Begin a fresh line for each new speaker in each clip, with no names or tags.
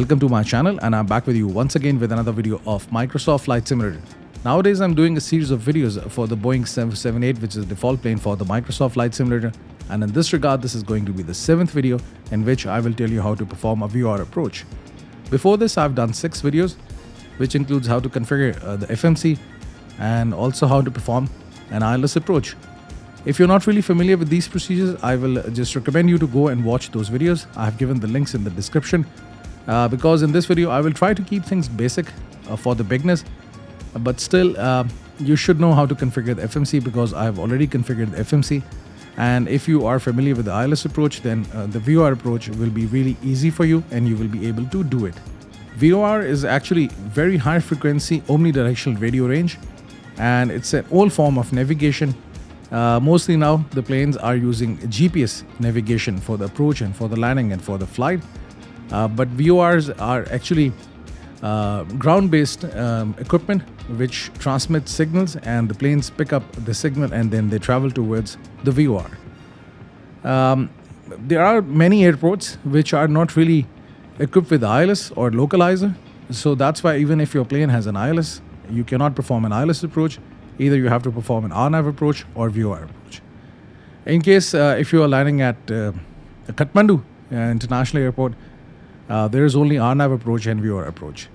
Welcome to my channel, and I'm back with you once again with another video of Microsoft Flight Simulator. Nowadays I'm doing a series of videos for the Boeing 778, which is the default plane for the Microsoft Flight Simulator, and in this regard this is going to be the 7th video in which I will tell you how to perform a VOR approach. Before this I've done 6 videos, which includes how to configure the FMC and also how to perform an ILS approach. If you're not really familiar with these procedures, I will just recommend you to go and watch those videos. I have given the links in the description. Because in this video I will try to keep things basic for the beginners, but still you should know how to configure the FMC, because I have already configured the FMC, and if you are familiar with the ILS approach, then the VOR approach will be really easy for you and you will be able to do it. VOR is actually very high frequency omnidirectional radio range, and it's an old form of navigation. Mostly now the planes are using GPS navigation for the approach and for the landing and for the flight. But VORs are actually ground-based equipment which transmits signals, and the planes pick up the signal and then they travel towards the VOR. There are many airports which are not really equipped with ILS or localizer, so that's why even if your plane has an ILS, you cannot perform an ILS approach. Either you have to perform an RNAV approach or VOR approach. In case if you are landing at Kathmandu International Airport, there is only RNAV approach and VOR approach.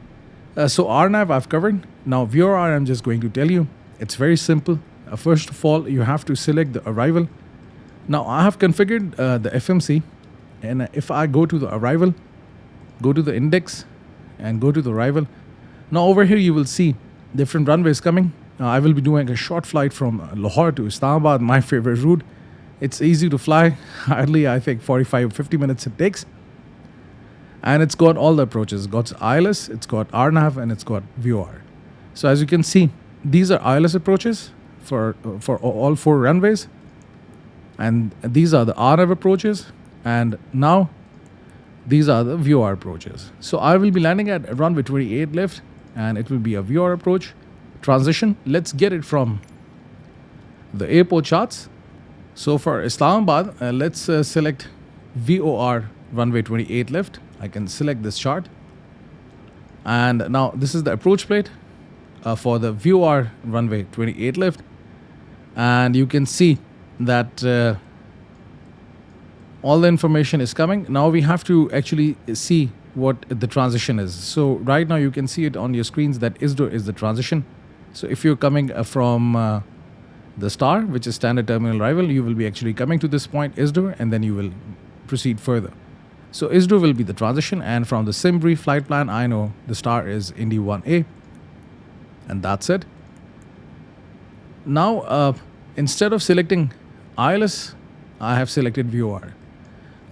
So RNAV I've covered. Now VOR I'm just going to tell you. It's very simple. First of all, you have to select the arrival. Now I have configured the FMC, and if I go to the arrival, go to the index and go to the arrival. Now over here you will see different runways coming. I will be doing a short flight from Lahore to Islamabad, my favorite route. It's easy to fly, hardly I think 45-50 minutes it takes. And it's got all the approaches. It's got ILS, it's got RNAV, and it's got VOR. So as you can see, these are ILS approaches for all 4 runways, and these are the RNAV approaches, and now these are the VOR approaches. So I will be landing at runway 28 left, and it will be a VOR approach. Transition, let's get it from the airport charts. So for Islamabad, let's select VOR runway 28 left. I can select this chart, and now this is the approach plate for the VOR runway 28 left, and you can see that all the information is coming. Now we have to actually see what the transition is. So right now you can see it on your screens that ISDO is the transition. So if you're coming from the STAR, which is standard terminal arrival, you will be actually coming to this point ISDO, and then you will proceed further. So ISDO will be the transition, and from the SimBrief flight plan I know the STAR is Indy 1A, and that's it. Now instead of selecting ILS, I have selected VOR.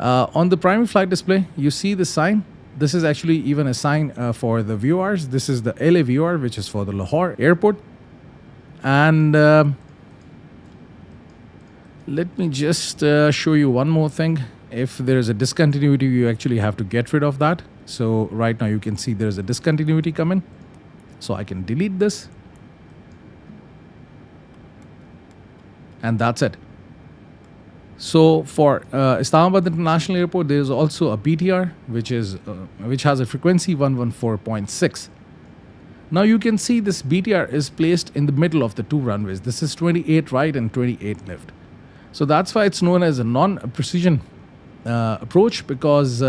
On the primary flight display you see the sign. This is actually even a sign for the VORs. This is the LA VOR, which is for the Lahore airport. And let me just show you one more thing. If there is a discontinuity, you actually have to get rid of that. So right now you can see there is a discontinuity coming. So I can delete this. And that's it. So for Islamabad International Airport, there is also a BTR, which has a frequency 114.6. Now you can see this BTR is placed in the middle of the 2 runways. This is 28 right and 28 left. So that's why it's known as a non-precision approach, because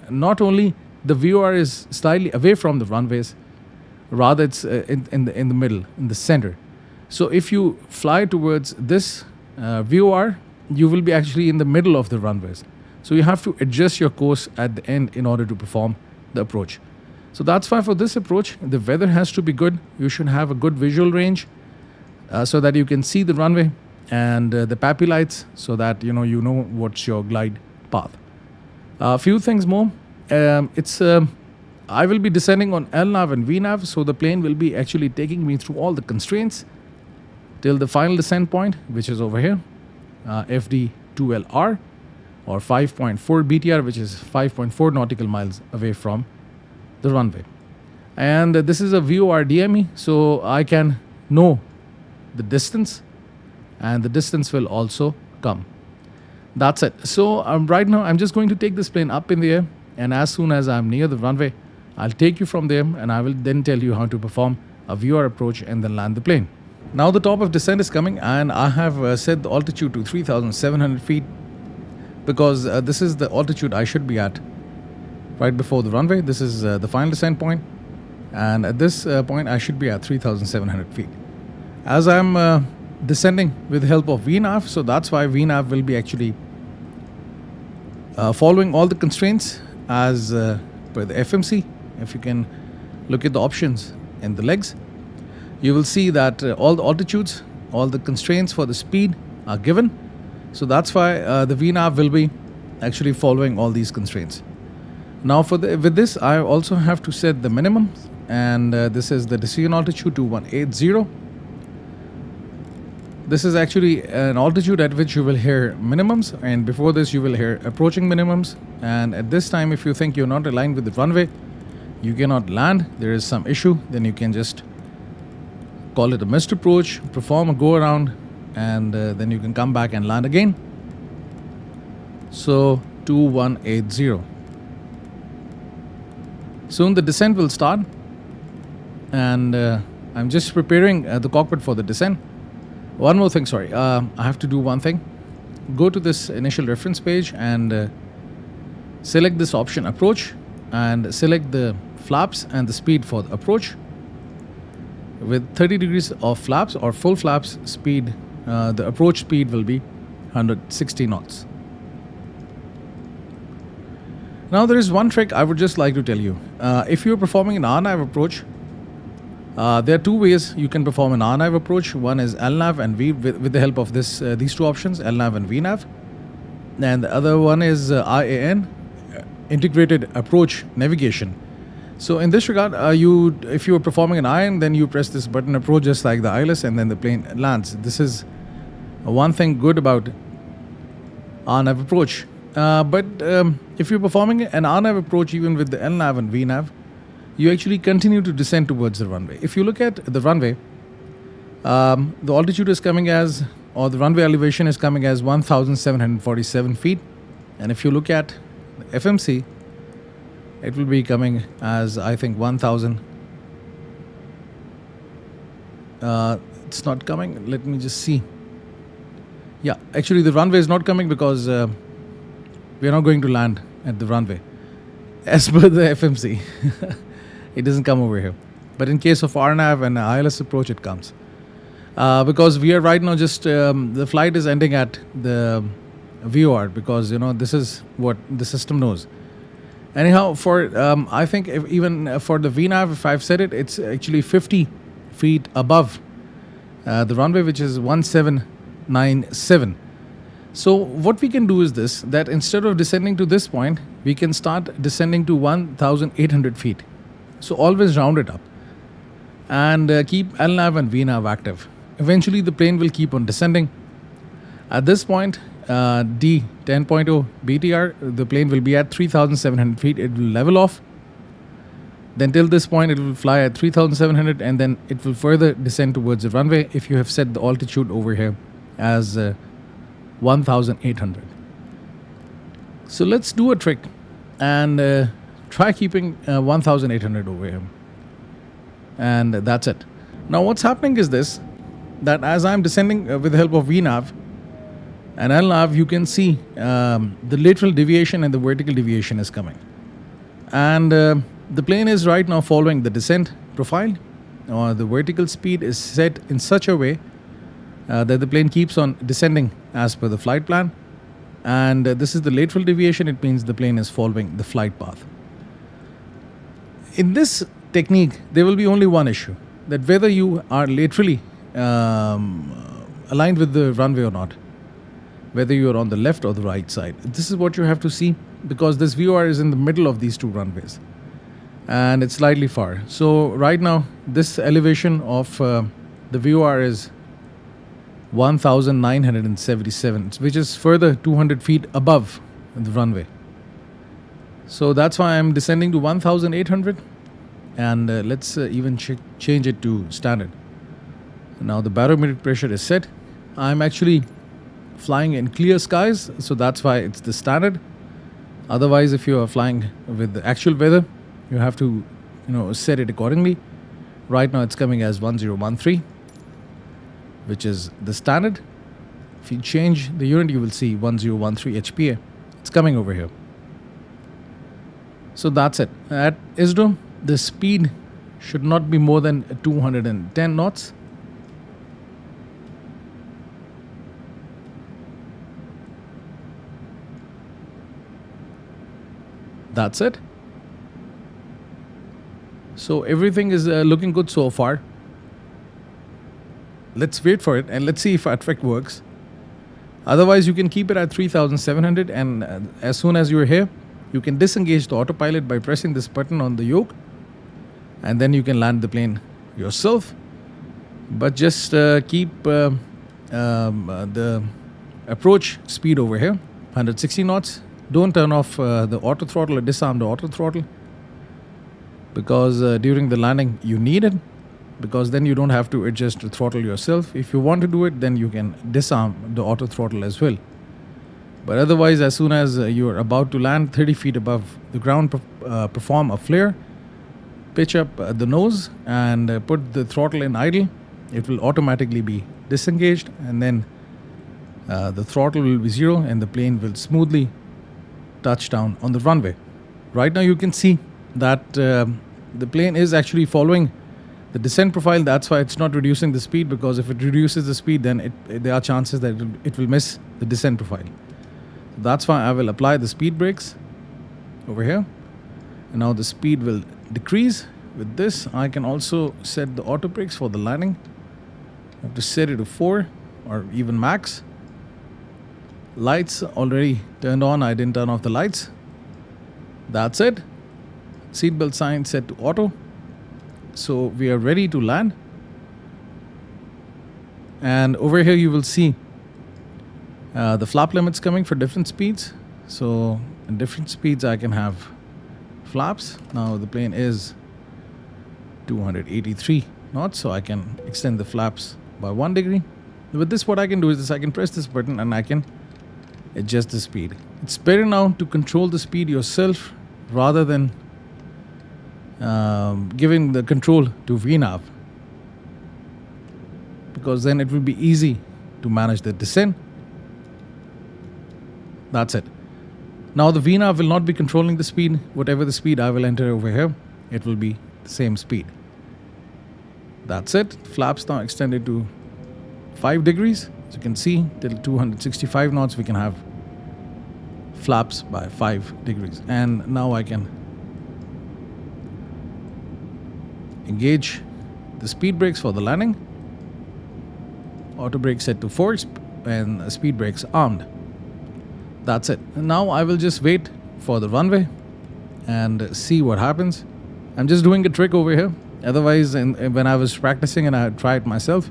not only the VOR is slightly away from the runways, rather it's in the middle, in the center. So if you fly towards this VOR, you will be actually in the middle of the runways. So you have to adjust your course at the end in order to perform the approach. So that's why for this approach, the weather has to be good. You should have a good visual range so that you can see the runway, and the PAPI lights, so that you know what's your glide path. A few things more. I will be descending on LNAV and VNAV, so the plane will be actually taking me through all the constraints till the final descent point, which is over here. FD2LR or 5.4 BTR, which is 5.4 nautical miles away from the runway. And this is a VOR DME, so I can know the distance, and the distance will also come. That's it. So right now I'm just going to take this plane up in the air, and as soon as I'm near the runway, I'll take you from there and I will then tell you how to perform a VOR approach and then land the plane. Now the top of descent is coming, and I have set the altitude to 3,700 feet because this is the altitude I should be at right before the runway. This is the final descent point, and at this point I should be at 3,700 feet. As I'm descending with the help of VNAV, so that's why VNAV will be actually following all the constraints as per the FMC. If you can look at the options in the legs, you will see that all the altitudes, all the constraints for the speed are given. So that's why the VNAV will be actually following all these constraints. Now with this, I also have to set the minimum, and this is the decision altitude to 180. This is actually an altitude at which you will hear minimums, and before this you will hear approaching minimums. And at this time, if you think you're not aligned with the runway, you cannot land, there is some issue, then you can just call it a missed approach, perform a go around, and then you can come back and land again. So 2180. Soon the descent will start, and I'm just preparing the cockpit for the descent. One more thing, sorry, I have to do one thing. Go to this initial reference page and select this option approach, and select the flaps and the speed for the approach. With 30 degrees of flaps or full flaps speed, the approach speed will be 160 knots. Now there is one trick I would just like to tell you. If you're performing an RNAV approach, there are two ways you can perform an RNAV approach. One is LNAV and V with the help of these two options, LNAV and VNAV. And the other one is IAN, Integrated Approach Navigation. So in this regard, if you are performing an IAN, then you press this button approach just like the ILS, and then the plane lands. This is one thing good about RNAV approach. But if you're performing an RNAV approach even with the LNAV and VNAV, you actually continue to descend towards the runway. If you look at the runway, the altitude is coming as, or the runway elevation is coming as 1,747 feet. And if you look at the FMC, it will be coming as, I think, 1,000. It's not coming. Let me just see. Yeah, actually the runway is not coming because we are not going to land at the runway. As per the FMC, it doesn't come over here. But in case of RNAV and ILS approach, it comes. Because we are right now just, the flight is ending at the VOR, because, this is what the system knows. Anyhow, I think even for the VNAV, if I've said it, it's actually 50 feet above the runway, which is 1797. So what we can do is this, that instead of descending to this point, we can start descending to 1,800 feet. So always round it up and keep LNAV and VNAV active. Eventually the plane will keep on descending. At this point, D 10.0 BTR, the plane will be at 3,700 feet. It will level off. Then till this point, it will fly at 3,700, and then it will further descend towards the runway if you have set the altitude over here as 1,800. So let's do a trick and try keeping 1,800 over here. And that's it. Now what's happening is this, that as I'm descending with the help of VNAV and LNAV, you can see the lateral deviation and the vertical deviation is coming. And the plane is right now following the descent profile, or the vertical speed is set in such a way that the plane keeps on descending as per the flight plan. And this is the lateral deviation. It means the plane is following the flight path. In this technique, there will be only one issue, that whether you are laterally aligned with the runway or not, whether you are on the left or the right side. This is what you have to see, because this VOR is in the middle of these two runways and it's slightly far. So right now, this elevation of the VOR is 1,977, which is further 200 feet above the runway. So that's why I'm descending to 1,800, and let's even change it to standard. Now the barometric pressure is set. I'm actually flying in clear skies, so that's why it's the standard. Otherwise, if you are flying with the actual weather, then it will be 1,000 feet. So that's why I'm descending to 1,800. And let's even change it to standard. Now the barometric pressure is set. I'm actually flying in clear skies, so that's why it's the standard. Otherwise, if you are flying with the actual weather, You have to, set it accordingly. Right now it's coming as 1013, which is the standard. If you change the unit, you will see 1013 HPA. It's coming over here. So that's it. At ISRO, the speed should not be more than 210 knots. That's it. So everything is looking good so far. Let's wait for it and let's see if our trick works. Otherwise, you can keep it at 3700, and as soon as you're here, you can disengage the autopilot by pressing this button on the yoke, and then you can land the plane yourself. But just keep the approach speed over here, 160 knots. Don't turn off the auto throttle or disarm the auto throttle, because during the landing you need it, because then you don't have to adjust the throttle yourself. If you want to do it, then you can disarm the auto throttle as well. But otherwise, as soon as you're about to land 30 feet above the ground, perform a flare, pitch up the nose and put the throttle in idle. It will automatically be disengaged, and then the throttle will be zero and the plane will smoothly touch down on the runway. Right now you can see that the plane is actually following the descent profile. That's why it's not reducing the speed, because if it reduces the speed, then there are chances that it will miss the descent profile. That's why I will apply the speed brakes over here, and now the speed will decrease. With this, I can also set the auto brakes for the landing. I have to set it to 4 or even max. Lights already turned on. I didn't turn off the lights. That's it. Seatbelt sign set to auto. So we are ready to land. And over here you will see the flap limits coming for different speeds. So in different speeds I can have flaps. Now the plane is 283 knots, so I can extend the flaps by 1 degree. With this, what I can do is I can press this button and I can adjust the speed. It's better now to control the speed yourself rather than giving the control to VNAV, because then it will be easy to manage the descent. That's it. Now the VNAV will not be controlling the speed. Whatever the speed I will enter over here, it will be the same speed. That's it. Flaps now extended to 5 degrees. As you can see, till 265 knots we can have flaps by 5 degrees. And now I can engage the speed brakes for the landing. Auto brake set to 4 and speed brakes armed. That's it. And now I will just wait for the runway and see what happens. I'm just doing a trick over here. Otherwise, when I was practicing and I had tried myself,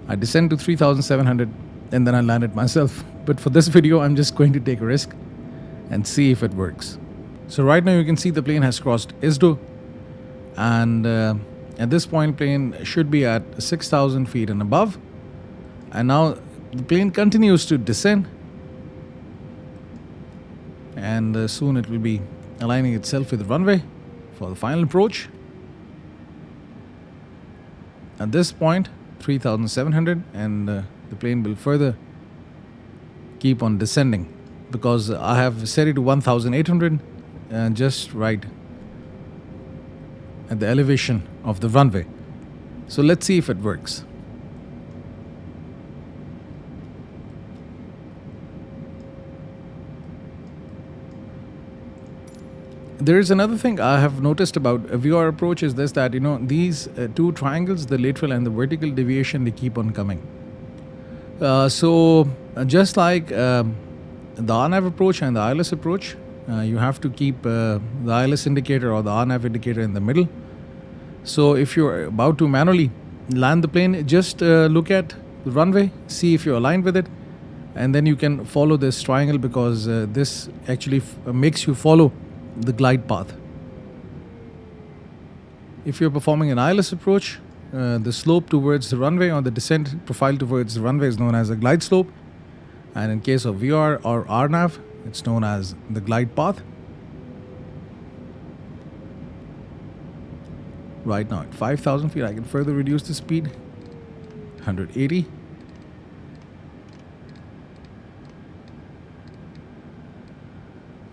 I descend to 3700 and then I land it myself. But for this video, I'm just going to take a risk and see if it works. So right now you can see the plane has crossed ISDO, and at this point plane should be at 6,000 feet and above. And now the plane continues to descend, and soon it will be aligning itself with the runway for the final approach. At this point 3,700, and the plane will further keep on descending, because I have set it to 1,800 and just right at the elevation of the runway. So let's see if it works. There is another thing I have noticed about a VOR approach is this, that these two triangles, the lateral and the vertical deviation, they keep on coming. So just like the RNAV approach and the ILS approach, you have to keep the ILS indicator or the RNAV indicator in the middle. So if you're about to manually land the plane, just look at the runway, see if you're aligned with it, and then you can follow this triangle, because this actually makes you follow the glide path. If you're performing an ILS approach, the slope towards the runway or the descent profile towards the runway is known as a glide slope, and in case of VOR or RNAV, it's known as the glide path. Right now at 5,000 feet, I can further reduce the speed. 180.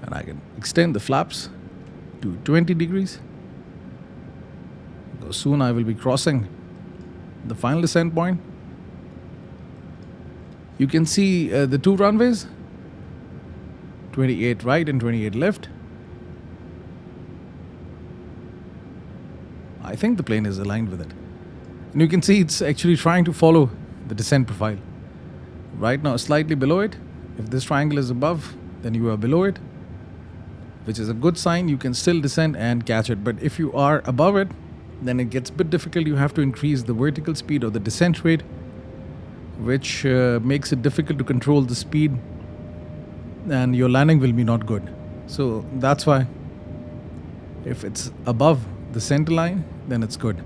And I can extend the flaps to 20 degrees. So soon I will be crossing the final descent point. You can see the two runways, 28 right and 28 left. I think the plane is aligned with it. And you can see it's actually trying to follow the descent profile. Right now, slightly below it. If this triangle is above, then you are below it, which is a good sign. You can still descend and catch it. But if you are above it, then it gets a bit difficult. You have to increase the vertical speed or the descent rate, which makes it difficult to control the speed, and your landing will be not good. So that's why if it's above the center line, then it's good.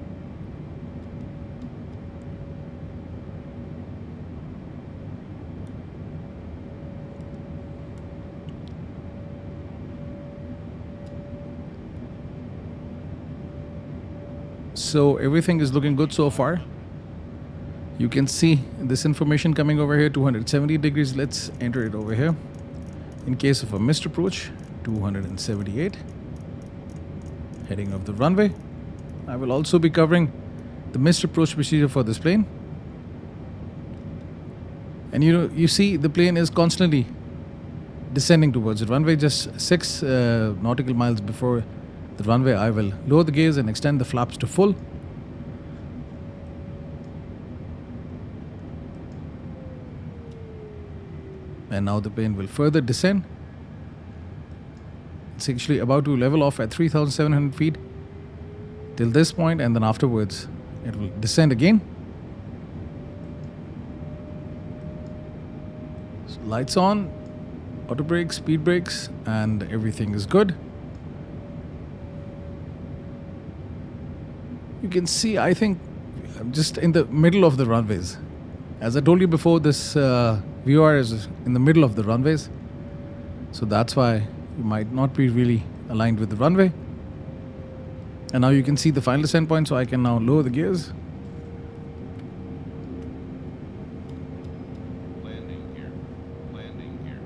So everything is looking good so far. You can see this information coming over here, 270 degrees. Let's enter it over here. In case of a missed approach, 278. Heading of the runway. I will also be covering the missed approach procedure for this plane. And you see the plane is constantly descending towards the runway. Just 6 nautical miles before the runway, I will lower the gears and extend the flaps to full. And now the plane will further descend. It's actually about to level off at 3,700 feet till this point, and then afterwards it will descend again. So lights on, auto brakes, speed brakes, and everything is good. You can see, I think, I'm just in the middle of the runways. As I told you before, this VOR is in the middle of the runways. So that's why you might not be really aligned with the runway. And now you can see the final descent point, so I can now lower the gears.
Landing here, landing here,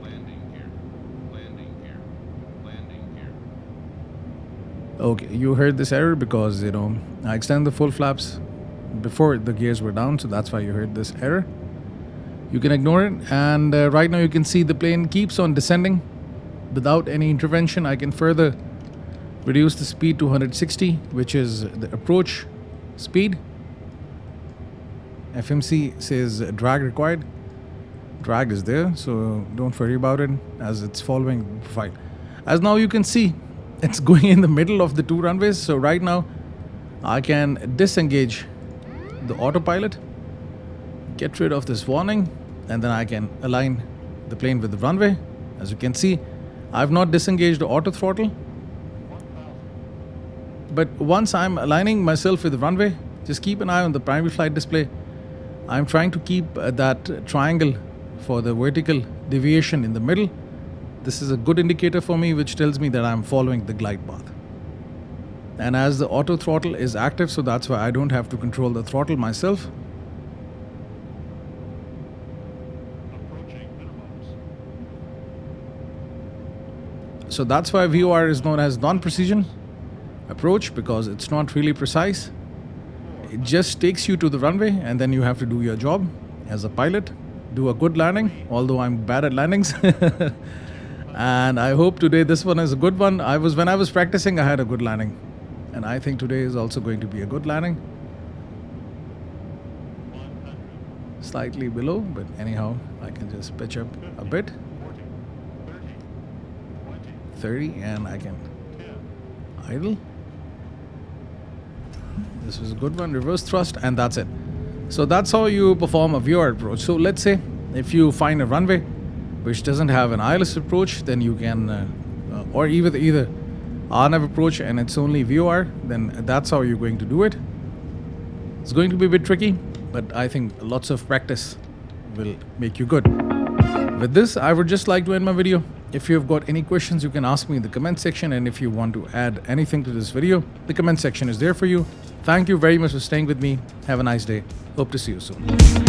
landing here, landing here, landing here.
Okay, you heard this error because, I extended the full flaps before the gears were down, so that's why you heard this error. You can ignore it, and right now you can see the plane keeps on descending without any intervention. I can further reduce the speed to 160, which is the approach speed. FMC says drag required. Drag is there, so don't worry about it as it's following the profile. As now you can see, it's going in the middle of the two runways. So right now I can disengage the autopilot, get rid of this warning, and then I can align the plane with the runway. As you can see, I've not disengaged the auto throttle, but once I'm aligning myself with the runway, just keep an eye on the primary flight display. I'm trying to keep that triangle for the vertical deviation in the middle. This is a good indicator for me, which tells me that I'm following the glide path. And as the auto throttle is active, so that's why I don't have to control the throttle myself. So that's why VOR is known as non-precision approach, because it's not really precise. It just takes you to the runway, and then you have to do your job as a pilot, do a good landing, although I'm bad at landings. And I hope today this one is a good one. When I was practicing, I had a good landing, and I think today is also going to be a good landing. Slightly below, but anyhow, I can just pitch up a bit. 30, and I can idle. This was a good one. Reverse thrust, and that's it. So that's how you perform a VOR approach. So let's say if you find a runway which doesn't have an ILS approach, then you can, or either RNAV approach and it's only VOR, then that's how you're going to do it. It's going to be a bit tricky, but I think lots of practice will make you good. With this, I would just like to end my video. If you've got any questions, you can ask me in the comment section, and if you want to add anything to this video, the comment section is there for you. Thank you very much for staying with me. Have a nice day. Hope to see you soon.